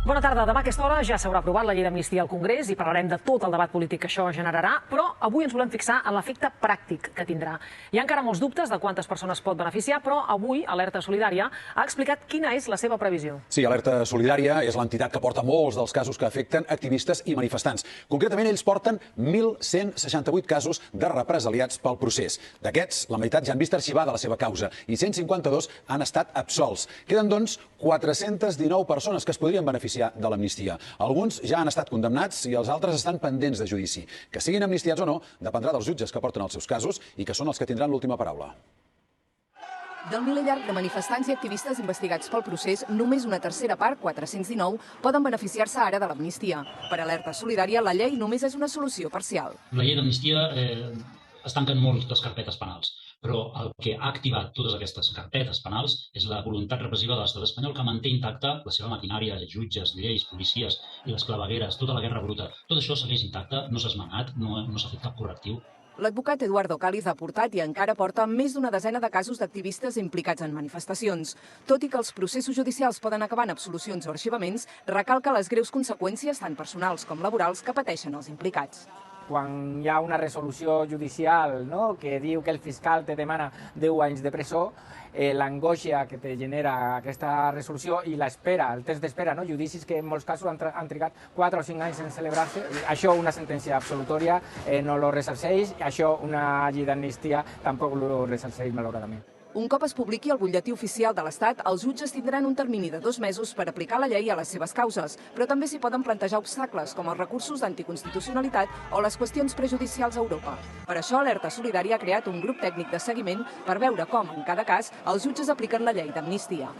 Bona tarda. Demà a aquesta hora ja s'haurà aprovat la llei d'amnistia al Congrés i parlarem de tot el debat polític que això generarà, però avui ens volem fixar en l'efecte pràctic que tindrà. Hi ha encara molts dubtes de quantes persones pot beneficiar, però avui Alerta Solidària ha explicat quina és la seva previsió. Sí, Alerta Solidària és l'entitat que porta molts dels casos que afecten activistes i manifestants. Concretament, ells porten 1.168 casos de represaliats pel procés. D'aquests, la meitat ja han vist arxivada la seva causa i 152 han estat absolts. Queden, doncs, 419 persones que es podrien beneficiar de l'amnistia. Alguns ja han estat condemnats i els altres estan pendents de judici. Que siguin amnistiats o no dependrà dels jutges que porten els seus casos i que són els que tindran l'última paraula. Del miler llarg de manifestants i activistes investigats pel procés, només una tercera part, 419, poden beneficiar-se ara de l'amnistia. Per Alerta Solidària, la llei només és una solució parcial. La llei d'amnistia es tanquen moltes carpetes penals, però el que ha activat totes aquestes carpetes penals és la voluntat repressiva de l'estat espanyol que manté intacta la seva maquinària, jutges, lleis, policies i les clavegueres, tota la guerra bruta. Tot això segueix intacte, no s'ha esmenat, no s'ha fet cap correctiu. L'advocat Eduardo Cáliz ha portat i encara porta més d'una desena de casos d'activistes implicats en manifestacions. Tot i que els processos judicials poden acabar en absolucions o arxivaments, recalca les greus conseqüències tant personals com laborals que pateixen els implicats. Quan hi ha una resolució judicial que diu que el fiscal te demana 10 anys de presó, l'angoixa que te genera aquesta resolució i l'espera, el temps d'espera, judicis que en molts casos han trigat 4 o 5 anys en celebrar-se, això una sentència absolutòria no lo ressarceix, això una llei d'amnistia tampoc lo ressarceix malauradament. Un cop es publiqui al butlletí oficial de l'Estat, els jutges tindran un termini de 2 mesos per aplicar la llei a les seves causes, però també s'hi poden plantejar obstacles, com els recursos d'anticonstitucionalitat o les qüestions prejudicials a Europa. Per això, Alerta Solidària ha creat un grup tècnic de seguiment per veure com, en cada cas, els jutges apliquen la llei d'amnistia.